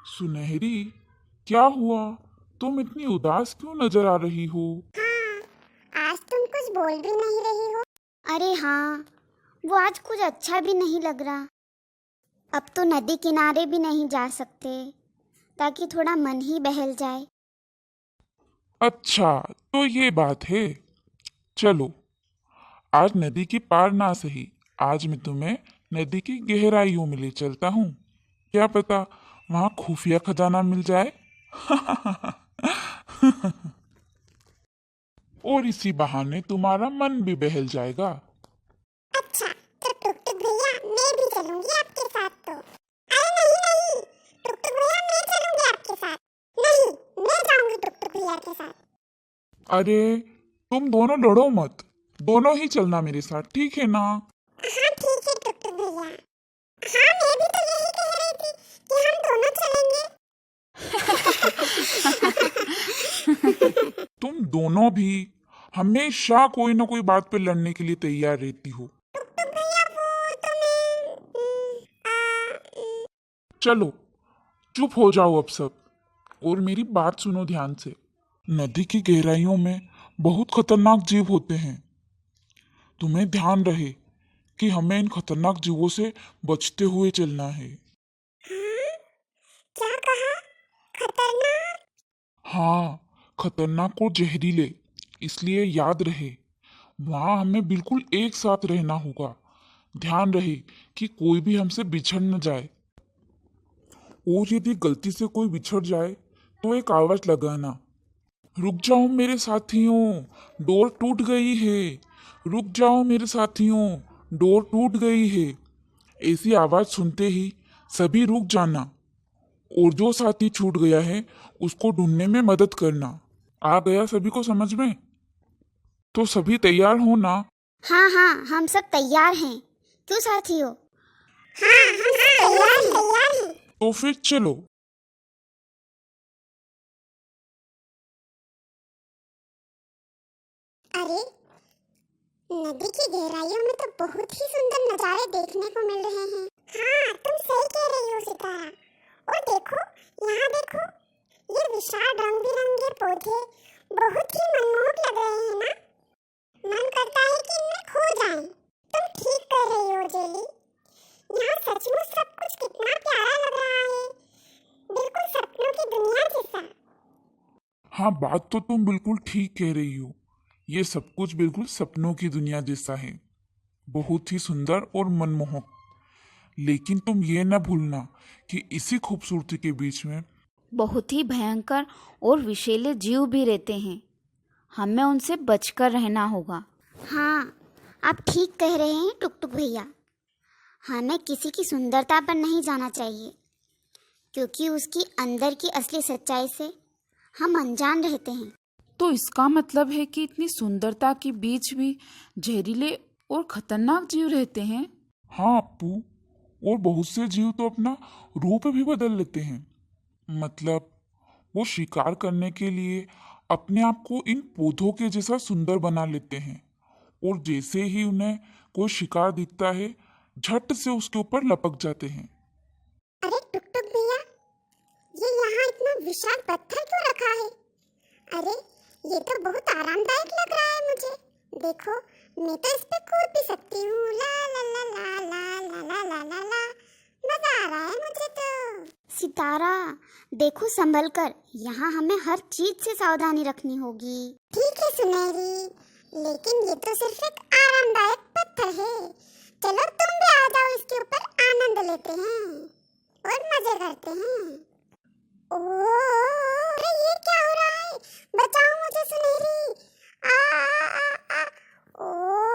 सुनहरी, क्या हुआ? तुम इतनी उदास क्यों नजर आ रही हो? हाँ, आज तुम कुछ बोल भी नहीं रही हो। अरे हाँ, वो आज कुछ अच्छा भी नहीं लग रहा। अब तो नदी किनारे भी नहीं जा सकते, ताकि थोड़ा मन ही बहल जाए। अच्छा, तो ये बात है। चलो, आज नदी की पार ना सही, आज मैं तुम्हें नदी की गहराइयों में ले चलता हूँ। क्या पता वहां खुफिया खजाना मिल जाए। और इसी बहाने तुम्हारा मन भी बहल जाएगा। अच्छा, तो टुक टुक भैया मैं भी चलूंगी आपके साथ। तो अरे नहीं नहीं, टुक टुक भैया मैं चलूंगी आपके साथ। नहीं, मैं जाऊंगी टुक टुक भैया के साथ। अरे, तुम दोनों लड़ो मत, दोनों ही चलना मेरे साथ, ठीक है ना? हाँ ठीक है टुक टुक भैया। हाँ, मैं भी तो यही कह रही थी कि हम दोनों चलेंगे। तुम दोनों भी हमेशा कोई ना कोई बात पे लड़ने के लिए तैयार रहती हो। टुक टुक भैया वो तो मैं चलो, चुप हो जाओ अब सब, और मेरी बात सुनो ध्यान से। नदी की गहराइयों में बहुत खतरनाक जीव होते हैं। तुम्हें ध्यान रहे कि हमें इन खतरनाक जीवों से बचते हुए चलना है। हाँ, क्या कहा? खतरनाक? हाँ, खतरनाक और जहरीले, इसलिए याद रहे वहां हमें बिल्कुल एक साथ रहना होगा। ध्यान रहे कि कोई भी हमसे बिछड़ न जाए, और यदि गलती से कोई बिछड़ जाए तो एक आवाज लगाना, रुक जाओ मेरे साथियों, डोर टूट गई है। रुक जाओ मेरे साथियों, डोर टूट गई है। ऐसी आवाज सुनते ही सभी रुक जाना, और जो साथी छूट गया है उसको ढूंढने में मदद करना। आ गया सभी को समझ में? तो सभी तैयार हो ना? हाँ हाँ, हम सब तैयार हैं। क्यों साथियों? हाँ, हम सब तैयार हैं। तो फिर चलो। अरे, नदी की गहराइयों में तो बहुत ही सुंदर नजारे देखने को मिल रहे हैं। हाँ, तुम सही कह रही हो सितारा। और देखो, यहाँ देखो, ये विशाल रंग बिरंगे पौधे बहुत ही मनमोहक लग रहे हैं ना। मन करता है कि इनमें खो जाएं। तुम ठीक कह रही हो जेली। यहाँ सचमुच सब कुछ कितना प्यारा लग रहा है, बिल्कुल सपनों की दुनिया जैसा। हाँ, बात तो तुम बिल्कुल ठीक कह रही हो। ये सब कुछ बिल्कुल सपनों की दुनिया जैसा है, बहुत ही सुंदर और मनमोहक। लेकिन तुम ये न भूलना कि इसी खूबसूरती के बीच में बहुत ही भयंकर और विषैले जीव भी रहते हैं। हमें उनसे बचकर रहना होगा। हाँ, आप ठीक कह रहे हैं टुक टुक भैया। हमें किसी की सुंदरता पर नहीं जाना चाहिए, क्योंकि उसकी अंदर की असली सच्चाई से हम अनजान रहते हैं। तो इसका मतलब है कि इतनी सुंदरता के बीच भी जहरीले और खतरनाक जीव रहते हैं। हाँ अप्पू, और बहुत से जीव तो अपना रूप भी बदल लेते हैं। मतलब वो शिकार करने के लिए अपने आप को इन पौधों के जैसा सुंदर बना लेते हैं, और जैसे ही उन्हें कोई शिकार दिखता है झट से उसके ऊपर लपक जाते हैं। अरे टुक टुक भैया, ये यहाँ इतना विशाल पत्थर क्यों रखा है? अरे, ये तो बहुत आरामदायक लग रहा है मुझे। देखो, मैं तो इस पे कूद भी सकती हूँ। ला ला ला ला ला ला ला ला ला ला, मजा आ रहा है मुझे तो। सितारा, देखो संभल कर, यहाँ हमें हर चीज से सावधानी रखनी होगी। ठीक है सुनहरी, लेकिन ये तो सिर्फ एक आरामदायक पत्थर है। चलो तुम भी आ जाओ, इसके ऊपर आनंद लेते हैं और मजे करते हैं। ओह, अरे ये क्या हो रहा है? बचाओ मुझे सुनहरी। आ आ आ आ ओह,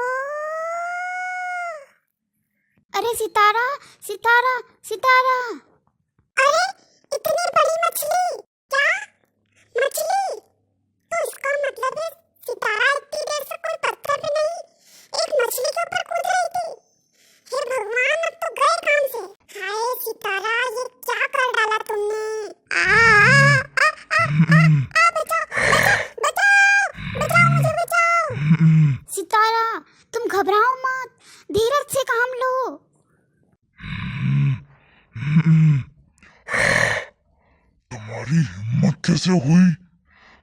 अरे सितारा, सितारा, सितारा। अरे, इतनी बड़ी मछली! क्या? मछली? तो इसका मतलब है सितारा इतनी देर से कोई पत्थर पे नहीं, एक मछली के ऊपर कूद रही थी। हे भगवान, अब तो गए काम से। हाय सितारा, ये क्या कर डाला तुमने? बचाओ, बचाओ, बचाओ मुझे, बचाओ। सितारा, तुम घबराओ मत, धीरज से काम लो। तुम्हारी हिम्मत कैसे हुई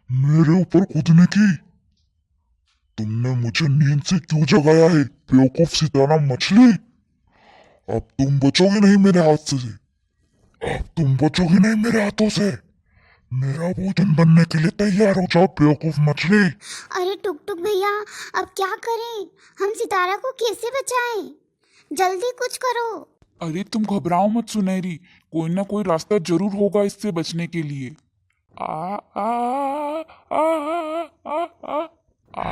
मेरे ऊपर कूदने की? तुमने मुझे नींद से क्यों जगाया है, बेवकूफ सितारा मछली? अब तुम बचोगी नहीं मेरे हाथ से। अब तुम बचोगी नहीं मेरे हाथों से। मेरा भोजन बनने के लिए तैयार हो जाओ, बेवकूफ मछली। अरे टुक टुक भैया, अब क्या करें? हम सितारा को कैसे बचाएं? जल्दी कुछ करो। अरे तुम घबराओ मत सुनहरी, कोई ना कोई रास्ता जरूर होगा इससे बचने के लिए। आ आ आ आ आ आ आ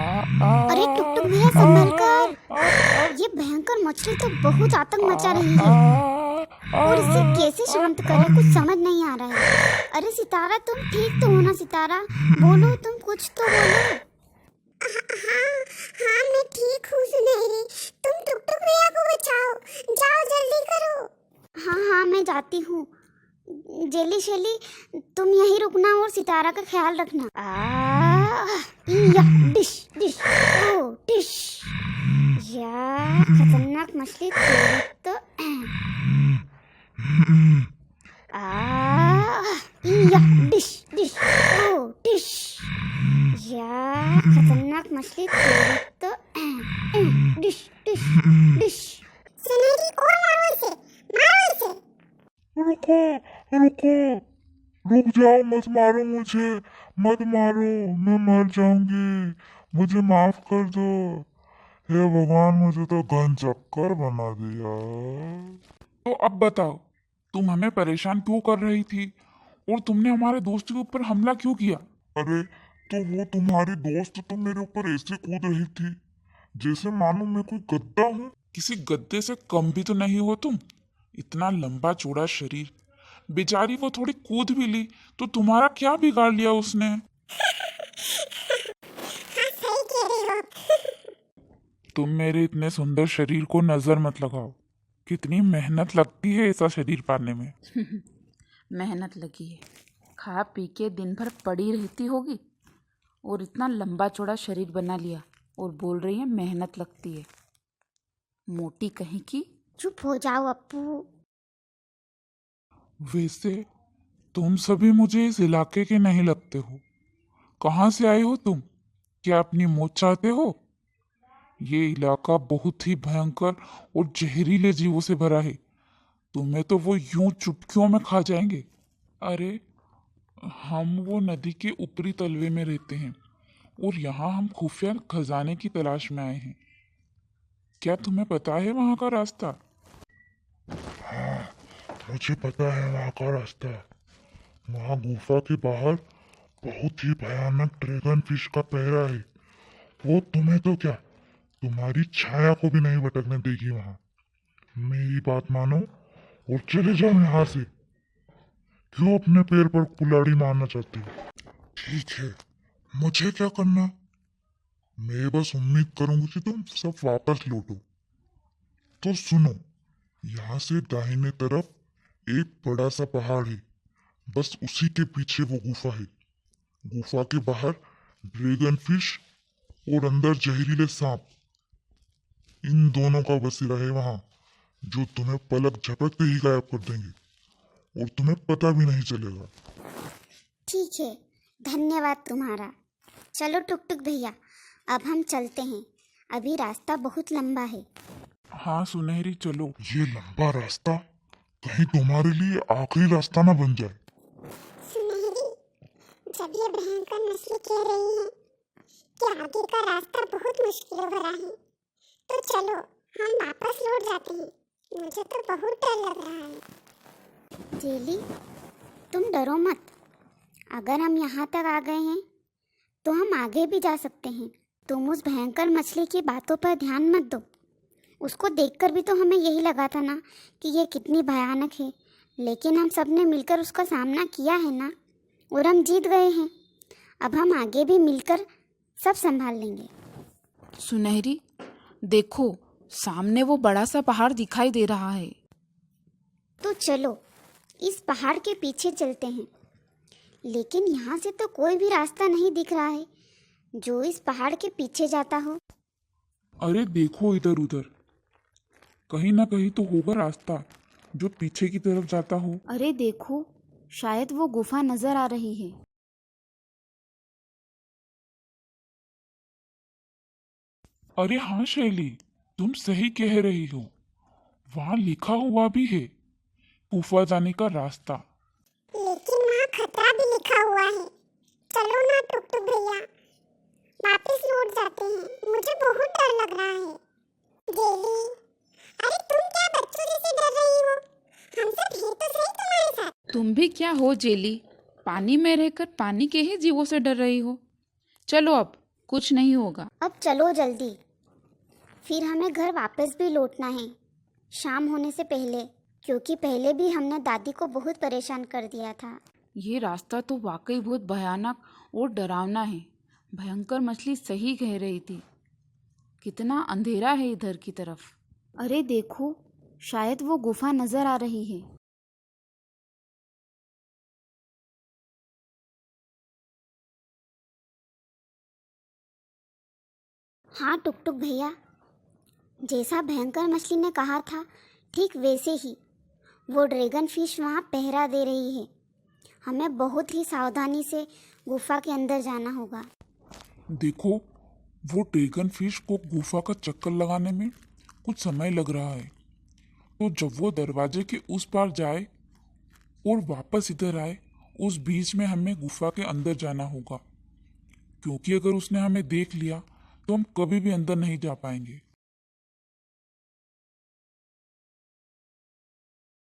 अरे टुक टुक भैया, संभल कर। ये भयंकर मछली तो बहुत आतंक मचा रही है और इसे कैसे शांत करें कुछ समझ नहीं आ रहा है। अरे सितारा, तुम ठीक तो हो ना? सितारा बोलो, तुम कुछ तो बोलो। हाँ, मैं ठीक हूँ सुनहरी। तुम टुक टुक भैया को बचाओ, जाओ जल्दी करो। हाँ, मैं जाती हूँ। जेली शेली, तुम यहीं रुकना और सितारा का ख्याल रखना। या डिश डिश, ओ डिश। या खतरनाक मछली तेरी तो। या डिश डिश, ओ डिश। या खतरनाक मछली तेरी तो। Dish dish dish. सुनहरी, और मारो इसे, मारो इसे। रुको रुको, रुक जाओ, मत मारो मुझे, मत मारो, मैं मर जाऊंगी, मुझे माफ कर दो। हे भगवान, मुझे तो गन चक्कर बना दिया। तो अब बताओ, तुम हमें परेशान क्यों कर रही थी और तुमने हमारे दोस्त के ऊपर हमला क्यों किया? अरे तो वो तुम्हारी दोस्त तो मेरे ऊपर ऐसे कूद रही थी जैसे मानो मैं कोई गद्दा हूँ। किसी गद्दे से कम भी तो नहीं हो तुम। इतना लंबा चौड़ा शरीर, बेचारी वो थोड़ी कूद भी ली तो तुम्हारा क्या बिगाड़ लिया उसने? हाँ, सही कह रहे हो। तुम मेरे इतने सुंदर शरीर को नजर मत लगाओ। कितनी मेहनत लगती है ऐसा शरीर पाने में। मेहनत लगी है, खा पी के दिन भर पड़ी रहती होगी और इतना लंबा चौड़ा शरीर बना लिया और बोल रही है मेहनत लगती है। मोटी कहीं की। चुप हो जाओ अप्पू। वैसे तुम सभी मुझे इस इलाके के नहीं लगते हो। कहाँ से आए हो तुम? क्या अपनी मौत चाहते हो? ये इलाका बहुत ही भयंकर और जहरीले जीवों से भरा है। तुम्हें तो वो यूं चुटकियों में खा जाएंगे। अरे हम वो नदी के ऊपरी तलवे में रहते हैं और यहाँ हम खुफिया खजाने की तलाश में आए हैं। क्या तुम्हें पता है वहाँ का रास्ता? मुझे पता है वहाँ का रास्ता। वहाँ गुफा के बाहर बहुत ही भयानक ड्रैगन फिश का पहरा है। वो तुम्हें तो क्या, तुम्हारी छाया को भी नहीं भटकने देगी वहाँ। मेरी बात मानो और चले जाओ यहाँ से। क्यों अपने पैर पर कुल्हाड़ी मारना चाहती हो? ठीक है, मुझे क्या करना? मैं बस उम्मीद करूंगी कि तुम सब वापस लौटो। तो सुनो, यहाँ से दाहिने तरफ एक बड़ा सा पहाड़ है, बस उसी के पीछे वो गुफा है। गुफा के बाहर ड्रैगन फिश और अंदर जहरीले सांप, इन दोनों का बसेरा है वहां, जो तुम्हें पलक झपकते ही गायब कर देंगे और तुम्हें पता भी नहीं चलेगा। ठीक है, धन्यवाद तुम्हारा। चलो टुक टुक भैया, अब हम चलते हैं। अभी रास्ता बहुत लंबा है। हाँ सुनहरी, चलो। ये लंबा रास्ता कहीं तुम्हारे लिए आखिरी रास्ता ना बन जाए। सुनहरी, जब ये भयंकर मछली कह रही है कि आगे का रास्ता बहुत मुश्किल भरा है, तो चलो हम वापस लौट जाते हैं। मुझे तो बहुत डर लग रहा है। जेली, तुम डरो मत। अगर हम यहाँ तक आ गए हैं तो हम आगे भी जा सकते हैं। तुम उस भयंकर मछली की बातों पर ध्यान मत दो। उसको देखकर भी तो हमें यही लगा था ना कि ये कितनी भयानक है, लेकिन हम सब ने मिलकर उसका सामना किया है ना, और हम जीत गए हैं। अब हम आगे भी मिलकर सब संभाल लेंगे। सुनहरी, देखो सामने वो बड़ा सा पहाड़ दिखाई दे रहा है। तो चलो इस पहाड़ के पीछे चलते हैं। लेकिन यहाँ से तो कोई भी रास्ता नहीं दिख रहा है जो इस पहाड़ के पीछे जाता हो। अरे देखो इधर उधर, कहीं ना कहीं तो होगा रास्ता जो पीछे की तरफ जाता हो। अरे देखो, शायद वो गुफा नजर आ रही है। अरे हाँ शैली, तुम सही कह रही हो। वहां लिखा हुआ भी है, गुफा जाने का रास्ता। लेकिन वहाँ खतरा भी लिखा हुआ है। चलो ना टुक टुक भैया, वापस लौट जाते हैं। मुझे बहुत डर लग रहा है। जेली, अरे तुम क्या बच्चों जैसे डर रही हो? हम सब हैं तो सही तुम्हारे साथ। तुम भी क्या हो जेली, पानी में रहकर पानी के ही जीवों से डर रही हो। चलो अब कुछ नहीं होगा। अब चलो जल्दी, फिर हमें घर वापस भी लौटना है शाम होने से पहले, क्योंकि पहले भी हमने दादी को बहुत परेशान कर दिया था। ये रास्ता तो वाकई बहुत भयानक और डरावना है। भयंकर मछली सही कह रही थी। कितना अंधेरा है इधर की तरफ। अरे देखो, शायद वो गुफा नजर आ रही है। हाँ टुक टुक भैया, जैसा भयंकर मछली ने कहा था ठीक वैसे ही वो ड्रैगन फिश वहाँ पहरा दे रही है। हमें बहुत ही सावधानी से गुफा के अंदर जाना होगा। देखो, वो ड्रैगन फिश को गुफा का चक्कर लगाने में कुछ समय लग रहा है। तो जब वो दरवाजे के उस पार जाए और वापस इधर आए, उस बीच में हमें गुफा के अंदर जाना होगा, क्योंकि अगर उसने हमें देख लिया तो हम कभी भी अंदर नहीं जा पाएंगे।